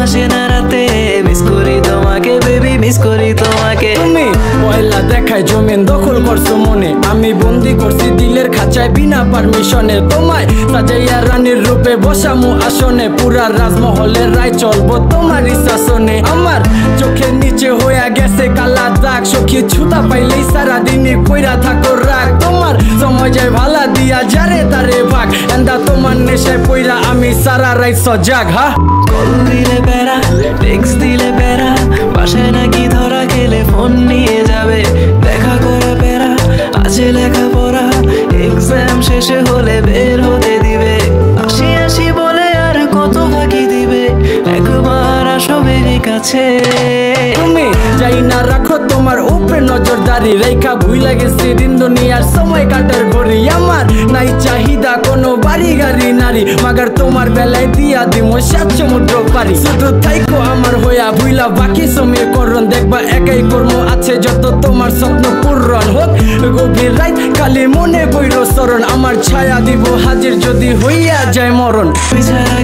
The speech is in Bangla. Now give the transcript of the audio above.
আসে না রাতে, মিস করি তোমাকে বেবি, মিস করি তোমাকে। তুমি পয়লা দেখায় জমিন দখল করছো মনে, আমি বন্দি করছি দিলের খাঁচায় বিনা পারমিশনে। তোমায় সাজাইয়া রানীর রূপে বসামু আসনে, পুরা রাজমহলের রায় চলবো তোমারই শাসনে। আমার চোখের নিচে হইয়া গেছে কালা দাগ, সখী ছুতা পাইলেই সারাদিনই কইরা থাকো রাগ। তোমার সময় যায় ভালা দিয়া যারে তারে ভাগ, এন্দা তোমার নেশায় পইরা আমি সারা রাইত সজাগ। হা কল দিলে প্যারা, টেক্সট দিলে প্যারা, বাসায় নাকি ধরা খেলে ফোন নিয়ে যাবে। দেখা করে প্যারা, আছে লেখাপড়া, এক্সাম শেষে হলে বের হতে দিবে। আসি আসি বলে আর কত ফাঁকি দিবে, একবার আসো বেবি কাছে। তুমি যাই না রাখো তোমার উপরে নজরদারি, রেখা ভুইলা গেছি দিন দুনিয়ার সময় কাটার ঘড়ি। আমার নাই চাহিদা কোনো বাড়ি গাড়ি নারী, মাগার তোমার বেলায় দিয়া দিমো 7 সমুদ্র পারি। শুধু থাইকো আমার হইয়া ভুইলা বাকি সমীকরণ, দেখবা একাই কর্ম আছে যত তোমার স্বপ্ন পূরণ হোক। গভীর রাত খালি মনে বইর স্মরণ, আমার ছায়া দিব হাজির যদি হইয়া যায় মরণ। তুই ছাড়া